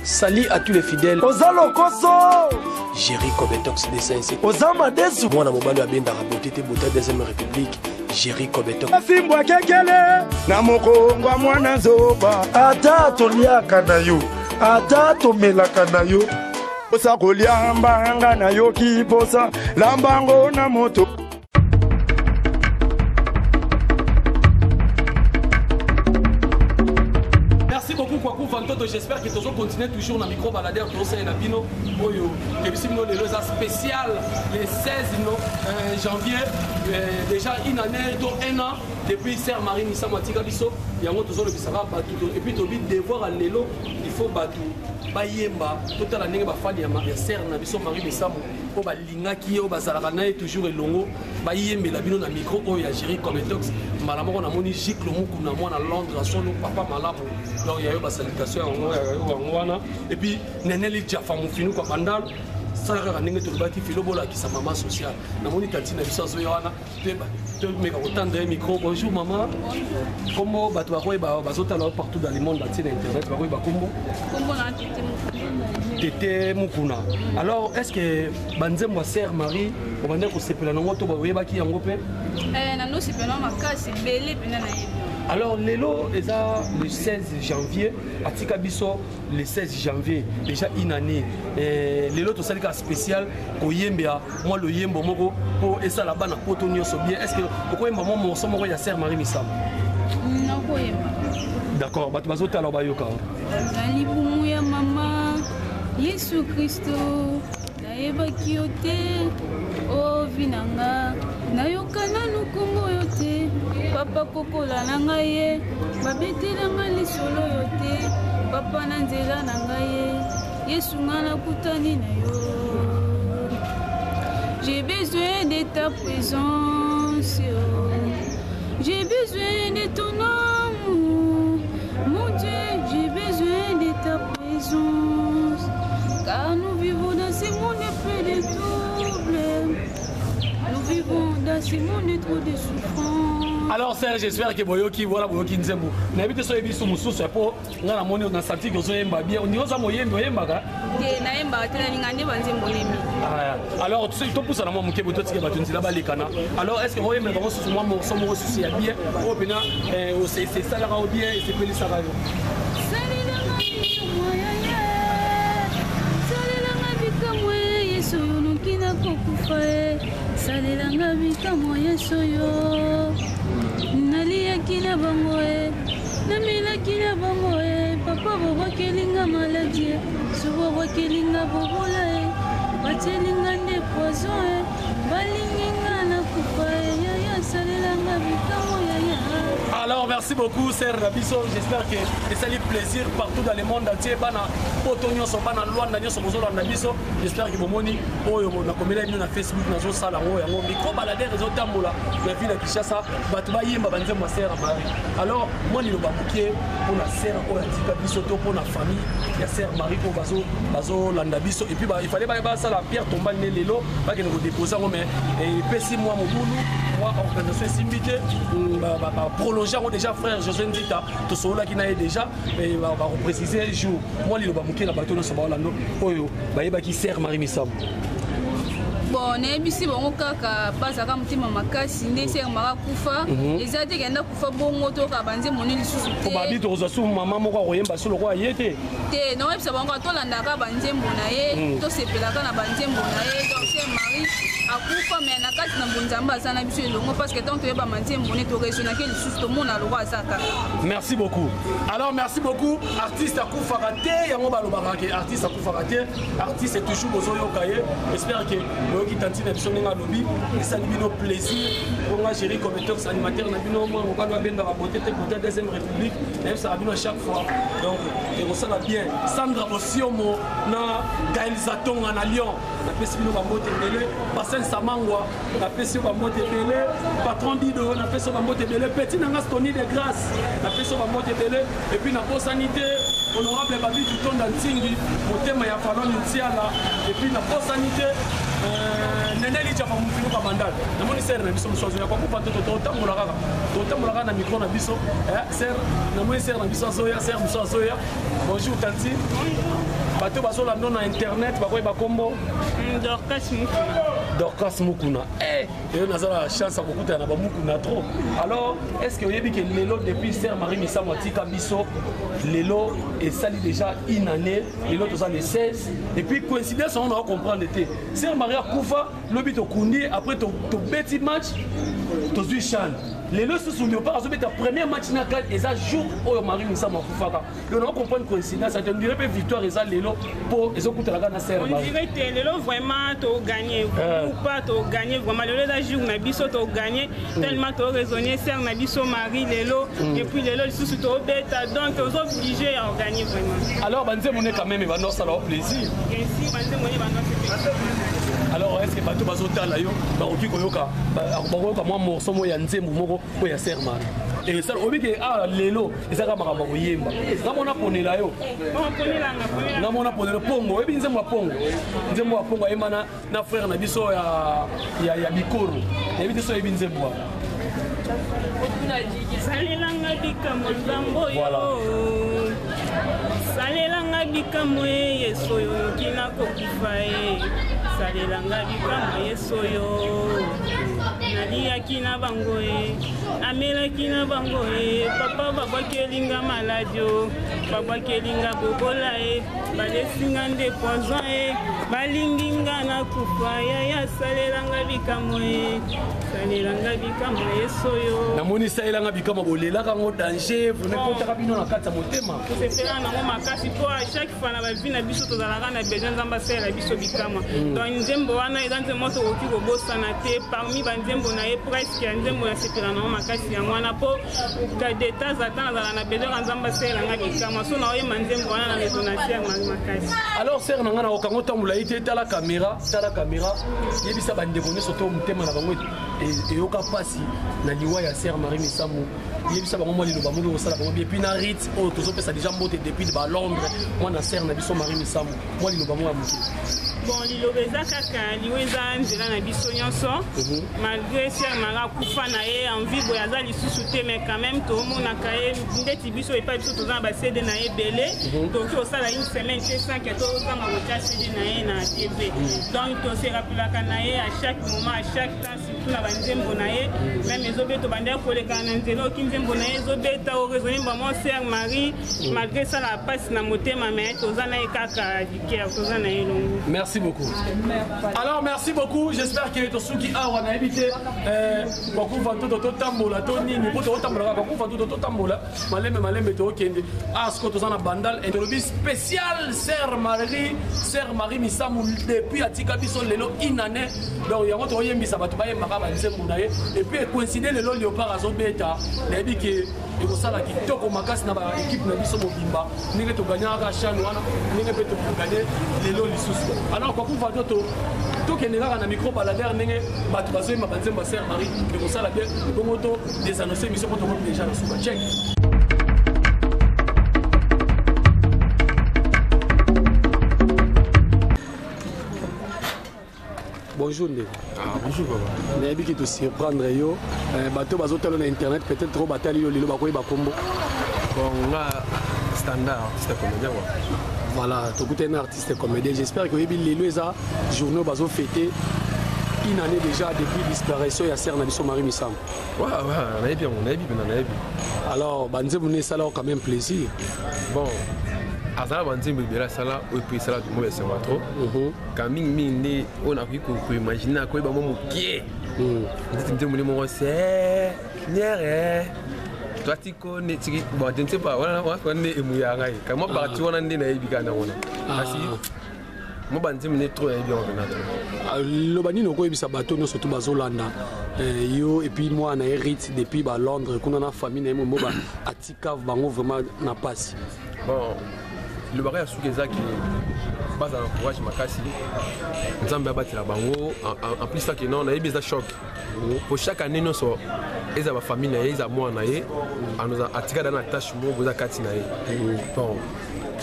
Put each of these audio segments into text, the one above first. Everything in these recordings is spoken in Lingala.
Salut à tous les fidèles. Ozalo Koso. Jerry Kobetox DCNC. Ozama Desu. Moi, Mobalo a bien raboté Bota Deuxième République. Jerry Kobetox. Fimbwa kekele. Na mokongwa mwana zoba. Ata toliaka na yo. Ata tomelaka na yo. Osa koliamba nga na yo kiposa. Lambango na moto. J'espère que tu vas continuer toujours dans le micro baladeur pour ça et Nabino. Le spécial le 16 janvier. Déjà une année, un an depuis Sœur Marie Missa Matika Bisso. Il y a un autre zone qui sera battu. Et puis tu as de voir à l'élo, il faut battre. Bayemba, toute l'année, il va faire des Sœur Marie Missa. Il va lingaki, il va s'arranger toujours longo. Bayemba, la bino na micro, il y a Jerry Kobetox. Malamon, on a moni gicle moukouna, moi à Londres, à son papa malamo. Donc il y a eu des salutations et puis Neneli Djafamou Finou comme Bandal. Ça a été un filo qui sa maman sociale. Na moni tantine biso zoyana. Tu me content de micro. Bonjour maman. Comment ba toi ba bazota là partout dans le monde entier internet. Ba ba kombo. Kombo na Tété Mukuna. Alors est-ce que banzembo Sœur Marie on va dire que c'est pela ngoto ba weba ki yango pe? Nano c'est pela makasi belé pena na yebi. Alors, Lélo est le 16 janvier, à Tikabiso, le 16 janvier, déjà une année. Lélo, tout ça, c'est spécial pour Yembea. Moi, le Yembo, pour et ça là-bas, na potonio so bien. Est-ce que pourquoi maman mon son il y a Sœur Marie Missa? Non, quoi d'accord, bah tu vas sauter alors bayoka. Nali pour ya maman, Jésus Christo, naeba kiote, oh vinanga, nayokana nukumbo yote. Papa kokola na ngai babetela ngai lisolo yo te papa na nzela na ngai Yesu ngana kutani na yo. J'ai besoin de ta présence, j'ai besoin de ton amour, mon Dieu, j'ai besoin de ta présence, car nous vivons dans ce monde plein de troubles, nous vivons dans ce monde trop de souffrance. Alors Serge, j'espère que Boyoki, voilà Boyoki Nzembo. N'habite sur les bisous moussous, pour nous la monnaie dans sa tique, on s'est bien. On dit aux amoyens, Boyembaga. Alors, tu sais, tu pousses à la maman qui est tout ce qui est battu là-bas les canards. Alors, est-ce que vous voyez, moi, sur moi, mon souci à bien, au pénal, c'est ça là au bien, et c'est plus ça va. Salelanga bika moye soyo nalia kina bangoe namila kina bangoe papa bobo kelinga maladie subo bobo kelinga bobola batelinga ne poison balinga na kufa ya salelanga bika moye. Alors merci beaucoup Sœur Rabiso, j'espère que ça fait plaisir partout dans le monde entier. Bana potonyo so bana Luanda nyo so bozolo na biso. J'espère que bomoni oyo na komela bino na Facebook na zo sala ngo yango micro balader zo tambola na ville de Kinshasa batu ba yimba banzembo Sœur Marie. Alors moi ni lo babuke pour la sœur o tika biso to pour la famille ya Sœur Marie ko bazo landa biso et puis il fallait ba ça la pierre tombale ne lelo ba ke ngo déposer ngo mais et pesi moi mobulu moi organisation simbité prolonger déjà frère José Ndita to so la qui n'a déjà mais va préciser un jour moi li lo bamuke na bato no so ba lando oyo ba yeba ki Sœur Marie Missa. Bon, nebisi bongo kaka bazaka mutima makasi ndese maka kufa ezate kenda kufa bongo to ka banze moni lisusu te. Ko babi to zo su mama moko koyemba solo ko ayete. Te no ebisa bongo to landa ka banze mbona ye to sepelaka na banze mbona ye donc Sœur Marie akufa mais na kati na bunzamba azana biso elongo parce que tant to yeba banze mbona to resona ke lisusu to mona lo azaka. Merci beaucoup. Alors merci beaucoup artiste akufa raté yango balobaka ke artiste akufa raté artiste est toujours bozoyo kaye. J'espère que qui tantine biso nga lobby et ça libino plaisir pour moi Jerry Kobetox animateur na bino moi on va benda la beauté de deuxième république même ça bino chaque fois donc et ça va bien Sandra Osiomo na Gaël Zaton en Lyon na pesi bino ba moté belé Bassin Samangwa na pesi ba moté belé patron Dido na pesi ba moté belé petit na Tony de grâce na pesi ba moté belé et puis na sanité honorable Babi Tutonda Ntingi, Motema ya Falon Ntiala, et puis la posanité, Neneli Tchapa Moufino Kabandal. Namoni Serre na biso msozo ya kwa kupa totambolaka na micro na biso. Serre, namoni Serre na biso Zoya, Serre biso Zoya. Bonjour Tanti. Bato bazola non na internet, bakoy bakombo. Dorcas Mukuna. Dorcas Mukuna. Et on a la chance à beaucoup de Mukuna trop. Alors, est-ce que vous avez vu que Lelo depuis Serre Marie Missa Mwatika Biso, Lelo est sali déjà une année, Lelo tous les 16. Et puis coïncidence on a comprendre l'été. Serre Marie Koufa, le but au Kundi après ton petit match, ton Chan. Lelo se souvient pas, c'est ta premier match na carte et ça jour au Marie Missa Mwakufa. On a comprendre coïncidence, ça te dirait pas victoire et ça Lelo pour les autres la gana Serre Marie. On dirait que Lelo vraiment t'as gagné ou pas t'as gagné vraiment Lelo la jour na biso t'as gagné tellement t'as raisonné Serre na biso Marie Lelo et puis Lelo sous t'as bêta donc t'es obligé à gagner vraiment. Alors banze mon quand même va nous ça leur plaisir. Et si banze mon va nous alors est-ce que bato bazotala yo bakoki koyoka bakoyoka mwa morceau mo ya nzembo moko po ya Serre Marie et ça obi ke lelo ezaka makambo koyemba ngamona ponela yo ngamona ponela pongo ebi nzembo ya pongo ayemba na frère na biso ya Bikoro ebi biso ebi nzembo salelanga bikambo nzambo yo salelanga bikambo yeso yo kina kokufa salelanga bikambo yeso yo naliaki na bango amelaki na bango papa babwakelinga maladio babwakelinga bobola balesinga nde poison balinginga na kufa yaya salelanga bikambo salelanga bikambo yeso yo namoni salelanga bikambo bolelaka ngo danger vraiment kotaka bino na kati ya motema kosepela nango makasi mpo a chaque fois na bavi na biso tozalaka na besoin nzambe asalela biso bikamwa donc nzembo wana eza nzembo tokoki kobosana te parmi banzembo na ye presque ya nzembo nasepela nango makasi yango wana mpo de temps à temps nazala na besoin ka nzambe asalelanga bikamwa so naoyemba nzembo wana na resonance makasi. Alors Serre na nga na kokango ntambola ye te tala caméra yebisa bandeko nyonso to motema na bango eyoka mpasi na liwa ya Serre Marie Missa yebisa bango mwa liloba moko kosala bango bien puis na rite oyo tozopesa déjà mbote depuis ba Londres mwana Serre na biso Marie Missa mwa liloba moko ya moke. Bon, liloba eza kaka liwa eza nzela na biso nyonso malgré Serre Marie akufa na ye envie boye aza lisusu te mais quand même tomonaka ye ndeti biso epai biso toza na basede na ye ebele tokoki kosala une semaine te sans ke tozanga kotia sede na ye na TV donc tose rappelaka na ye à chaque moment à chaque temps surtout na banzembo na ye même ezobeta bandeki kolekana na nzela oki nzembo na ye ezobeta oraisonne bango Serre Marie malgré ça la passe na motema mais toza na ye kaka du cœur toza na ye longo. Merci beaucoup. Alors merci beaucoup, j'espère que tosuki awa na évité beaucoup vanto to tambola to nini po to tambola beaucoup vanto to tambola malembe to kende asko to zana bandal et le spécial Serre Marie Missa depuis atika biso lelo inane donc yango to yembisa bato ba yembaka ba nzembo na ye et puis coïncider lelo léopard azobeta na yebi ke ekosala kitoko makasi na ba équipe na biso mobimba ndenge to gagnaka chan wana ndenge pe to gagner lelo lisusu. Alors kwa kuva to kende kaka na micro baladere ndenge bato bazoyemba banzembo ya Serre Marie ekosala bien bongo to desannoncer mission po tomoni déjà na suka check. Bonjour Ndeko. Bonjour papa. Nayebi ki to surprendre yo bato bazotala na internet peut-être trop batali yo lelo bakoyeba kombo. Bon là standard c'est comédien quoi. Voilà, tu es un artiste comédien. J'espère que lelo eza journée bazo fêter une année déjà depuis disparition ya Serre Nabiso Marie Missa. Ouais, on a bien. Alors, banzembo ne sala quand même plaisir. Bon, azala banzembo bela sala ou puis sala du mauvais c'est trop. Quand ming on a pu imaginer quoi ba mo qui. Nzembo mo c'est nière. Toi tu connais bon je ne sais pas on est émouya ngai. Comment parti on ande na ibikana wana. Asi mo banzembo ne trop bien on le bani no ko ebisa bato no surtout bazolanda yo et puis moi na hérite depuis ba Londres kuna na famille na mo ba atika bango vraiment na passe. Bon le barrière sous qui base en courage makasi nzambe abatela bango en plus ça que non na ebisa choc pour chaque année non so eza ba famille na eza moi na ye anuza atika dans la tâche mo boza kati na ye bon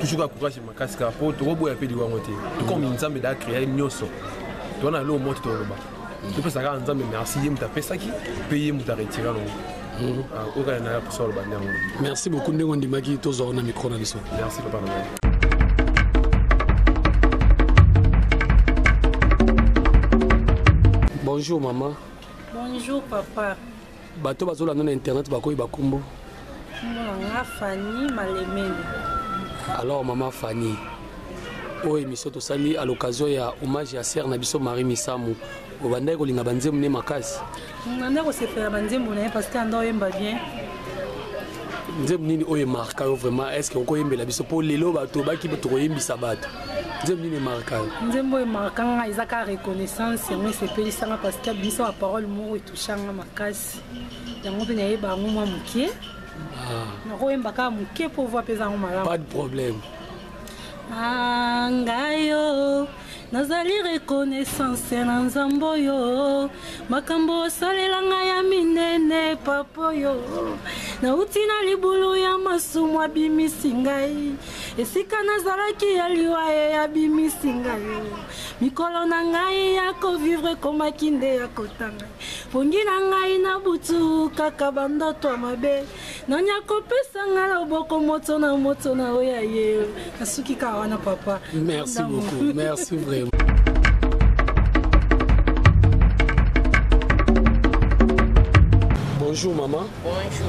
toujours courage makasi ka po to boya pe liwa ngote to comme nzambe da créer nyoso to na lo moto to loba to pesa ka nzambe merci yem ta pesa ki payer mu ta retirer lo oka na pour ça le bandia. Merci beaucoup ndingo ndimaki to zo na micro na biso. Merci papa. Bonjour maman. Bonjour papa. Bato bazola na internet bakoyi bakombo. Moi Fanny Malemele. Alors maman Fanny, oh émission to sali à l'occasion ya hommage à sœur na biso Marie Misamu. Obanda ko linga banze mune makasi. Nanda ko se faire banze mune parce que ando yemba bien. Nzem nini oye marka vraiment est-ce que ko yembela biso po lelo bato baki to yembisa bato. Nzem nini marka. Nzem boy marka nga izaka reconnaissance mais c'est pelisa parce que biso a parole mo touchanga makasi. Yango pe naye ba ngoma mukie. Pas de problème. Angayo nazali reconnaissance na nzambo yo makambo salelanga ya minene papoyo na utina libulu ya masumu abimisi ngai esika nazalaki ya liwa ya bimisi ngai mikolo na ngai ya kovivre komaki nde ya kotanga pongi na ngai na butu kaka bandoto mabe nanya kopesa nga loboko moto na oya ye nasuki ka wana papa. Merci beaucoup, merci vraiment. Bonjour maman. Bonjour.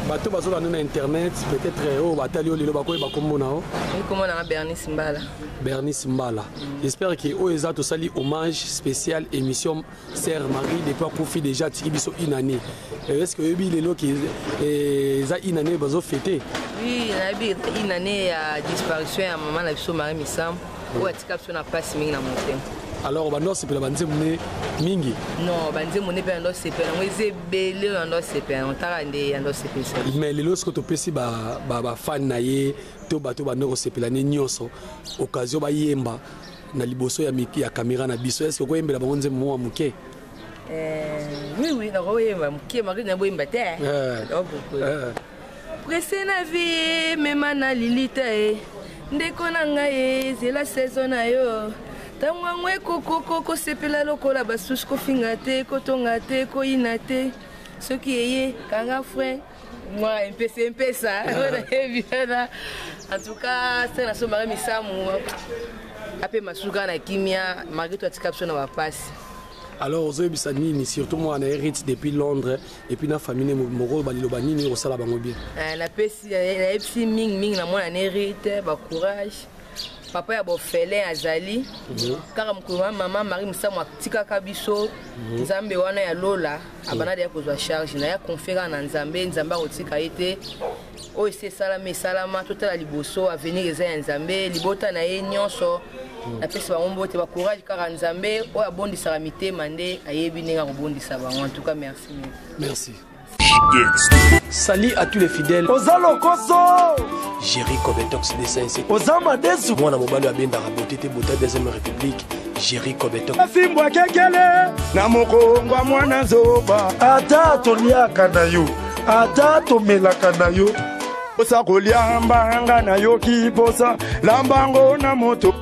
Bato bazola na internet peut-être oh batali o lelo bakoyi bakombo na o. Comment na Bernice Mbala. Bernice Mbala. J'espère que o eza to sali hommage spécial émission Sœur Marie depuis Kofi déjà tiki biso une année. Est-ce que obi lelo ki eza une année bazo fêter? Oui, na bi une année à disparition ya maman na biso Marie Misamu. O atika biso na passe mingi na montagne. Alors bando c'est pour la banze mune mingi. Non, banze mune pe ando c'est pe na ngeze belé ando c'est pe on tara ndé ando c'est pe. Mais lelo ce que to pesi ba fan na ye to bato bando c'est pe la nyonso occasion ba yemba na liboso ya miki ya caméra na biso est-ce que ko yembela banze mo muke? Oui, na ko yemba muke mari na bo yemba te. Pressé na vie mema na lilita e ndeko na ngai c'est la saison na yo. Tangwangwe koko sepela lokola basusu ko finga te ko tonga te ko ina te soki eye kanga frère moi MP ça en tout cas c'est na so Marie Misamu ape masuka na kimia Marguerite atikapso na wapasi. Alors aux bisani surtout moi on hérite depuis Londres et puis na famille moro balilo banini au sala bango bien. La pesi la epsi ming na mona hérite ba courage. Papa ya bofele azali kaka mkuma mama Marie Misamu atika kabiso nzambe wana ya lola abana ya kozwa charge na ya conférence na nzambe otika ete o ese salama totala liboso avenir eza ya nzambe libota na ye nyonso na pesa bango te ba courage kaka nzambe o abondisa mitema nde ayebi nenga kobondisa bango. En tout cas merci. Salut à tous les fidèles. Ozalo Koso. Jerry Kobetox dessin ici. Ozama Desu. Moi na mobali ya benda raboté te bota deuxième république. Jerry Kobetox. Afimbwa kekele. Na mokongwa mwana zoba. Ata toliaka na yo. Ata tomelaka na yo. Osa kolia mbanga na yo kiposa. Lambango na moto.